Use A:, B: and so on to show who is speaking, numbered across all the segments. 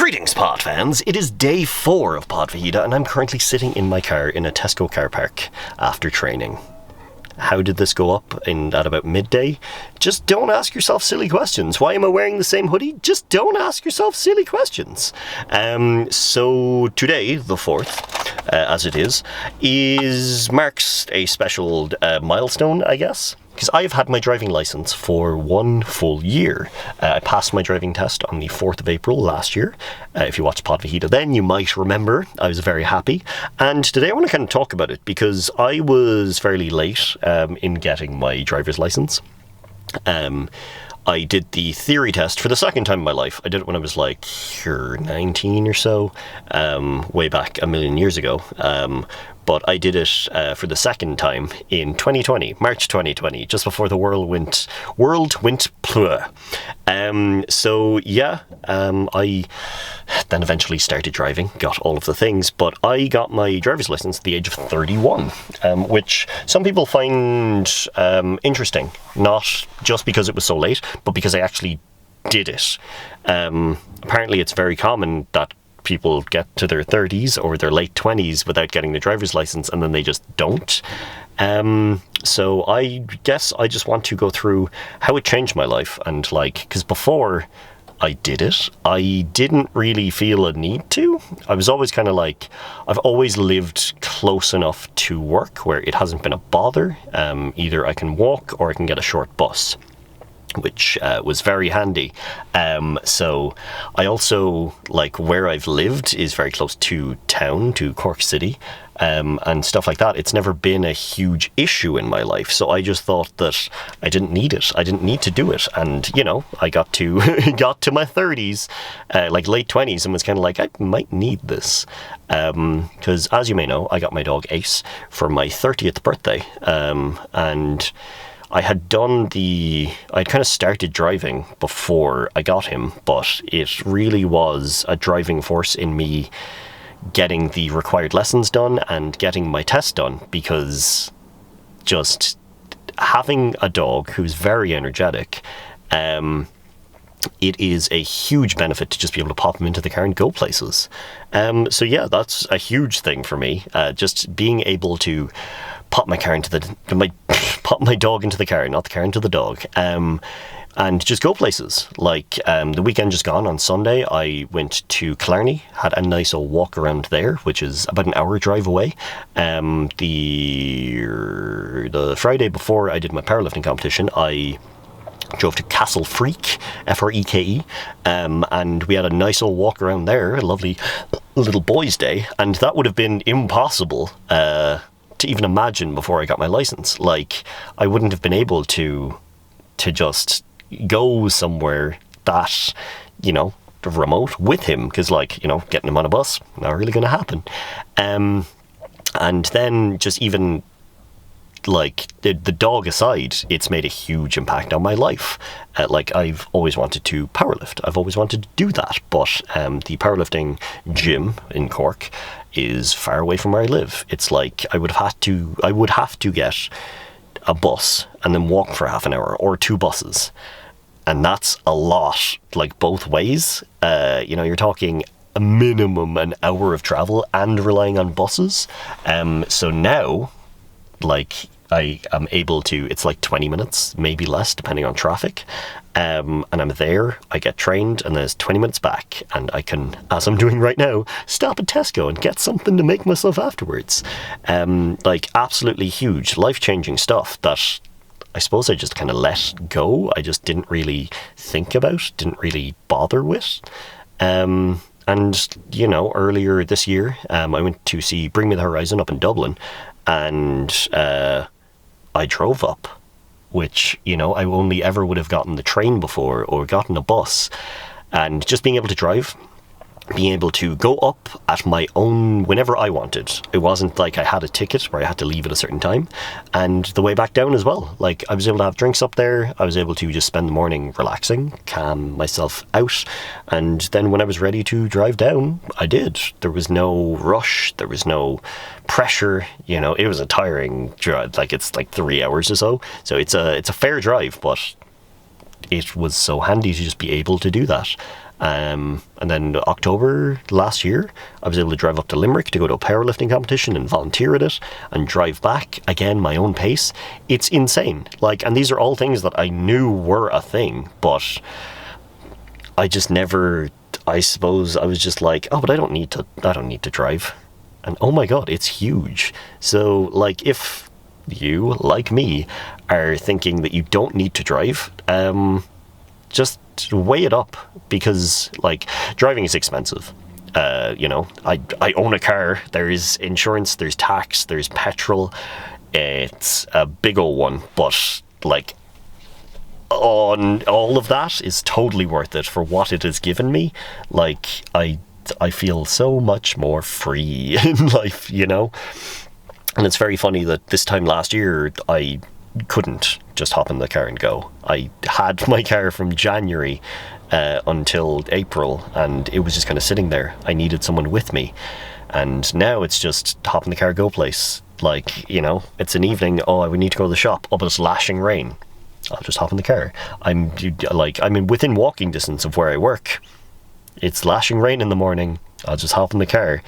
A: Greetings, pod fans. It is day 4 of Pod Fajita, and I'm currently sitting in my car in a Tesco car park after training. How did this go up at about midday? Just don't ask yourself silly questions. Why am I wearing the same hoodie? Just don't ask yourself silly questions. So today, the 4th, as it is marks a special milestone, I guess. Because I've had my driving licence for 1 full year. I passed my driving test on the 4th of April last year. If you watched Pod Fajita then, you might remember. I was very happy. And today I want to kind of talk about it because I was fairly late in getting my driver's licence. I did the theory test for the second time in my life. I did it when I was like 19 or so, way back a million years ago. But I did it for the second time in 2020, March 2020, just before the world went pleur. So yeah, I then eventually started driving, got all of the things, but I got my driver's license at the age of 31, which some people find interesting, not just because it was so late, but because I actually did it. Apparently it's very common that people get to their 30s or their late 20s without getting the driver's license, and then they just don't. So I guess I just want to go through how it changed my life, and because before I did it, I didn't really feel a need to. I was always kind of I've always lived close enough to work where it hasn't been a bother. Either I can walk or I can get a short bus, which was very handy. So I also, where I've lived is very close to town, to Cork City, and stuff like that. It's never been a huge issue in my life, so I just thought that I didn't need it. I didn't need to do it, and, I got to got to my 30s, late 20s, and was kind of I might need this. Because, as you may know, I got my dog Ace for my 30th birthday, and I had I'd kind of started driving before I got him, but it really was a driving force in me getting the required lessons done and getting my test done, because just having a dog who's very energetic, it is a huge benefit to just be able to pop him into the car and go places. So yeah, that's a huge thing for me. Just being able to pop my dog into the car, not the car into the dog, and just go places. The weekend just gone on Sunday, I went to Killarney, had a nice old walk around there, which is about an hour drive away. The Friday before I did my powerlifting competition, I drove to Castle Freak, Freke, and we had a nice old walk around there, a lovely little boys' day, and that would have been impossible to even imagine before I got my license. I wouldn't have been able to just go somewhere that, remote with him, because getting him on a bus, not really going to happen. And then just even the dog aside, it's made a huge impact on my life. I've always wanted to powerlift. I've always wanted to do that, but the powerlifting gym in Cork is far away from where I live. It's I would have to get a bus and then walk for half an hour, or 2 buses. And that's a lot, both ways. You're talking a minimum an hour of travel and relying on buses. So now, I am able to, it's 20 minutes, maybe less, depending on traffic. And I'm there, I get trained, and there's 20 minutes back, and I can, as I'm doing right now, stop at Tesco and get something to make myself afterwards. Absolutely huge, life-changing stuff that I suppose I just kind of let go. I just didn't really think about, didn't really bother with. And, earlier this year, I went to see Bring Me the Horizon up in Dublin, and I drove up, which, I only ever would have gotten the train before or gotten a bus. And just being able to drive, being able to go up at my own whenever I wanted. It wasn't like I had a ticket where I had to leave at a certain time. And the way back down as well. I was able to have drinks up there. I was able to just spend the morning relaxing, calm myself out. And then when I was ready to drive down, I did. There was no rush. There was no pressure. It was a tiring drive. It's 3 hours or so. So it's a fair drive, but it was so handy to just be able to do that. And then October last year, I was able to drive up to Limerick to go to a powerlifting competition and volunteer at it and drive back, again, my own pace. It's insane. Like, and these are all things that I knew were a thing, but I just never, I suppose I was just like, oh, but I don't need to drive. And oh my God, it's huge. So like, if you, like me, are thinking that you don't need to drive, just weigh it up, because like, driving is expensive. You know, I own a car. There is insurance, there's tax, there's petrol. It's a big old one, but like, on all of that is totally worth it for what it has given me. Like, I feel so much more free in life, you know? And it's very funny that this time last year, I couldn't just hop in the car and go. I had my car from January until April, and it was just kind of sitting there. I needed someone with me. And now it's just hop in the car, go place. Like, you know, it's an evening, oh, we need to go to the shop. Oh, but it's lashing rain. I'll just hop in the car. I'm within walking distance of where I work. It's lashing rain in the morning. I'll just hop in the car.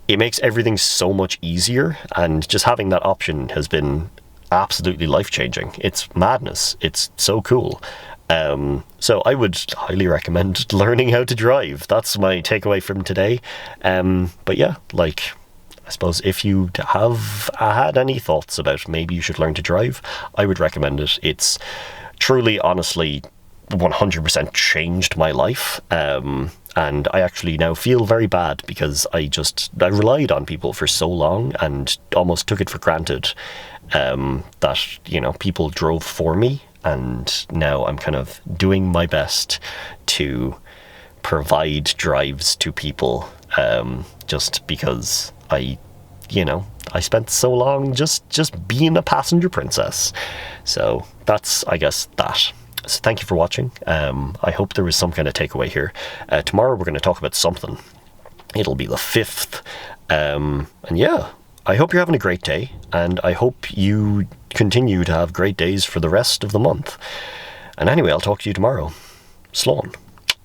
A: It makes everything so much easier, and just having that option has been absolutely life-changing. It's madness. It's so cool. So I would highly recommend learning how to drive. That's my takeaway from today. But yeah, like, I suppose if you have had any thoughts about maybe you should learn to drive, I would recommend it. It's truly, honestly, 100% changed my life. And I actually now feel very bad, because I relied on people for so long and almost took it for granted that, you know, people drove for me. And now I'm kind of doing my best to provide drives to people, just because I spent so long just being a passenger princess. So that's, I guess, that. So thank you for watching. I hope there was some kind of takeaway here. Tomorrow we're going to talk about something. It'll be the 5th. And yeah, I hope you're having a great day, and I hope you continue to have great days for the rest of the month. And anyway, I'll talk to you tomorrow. Slán.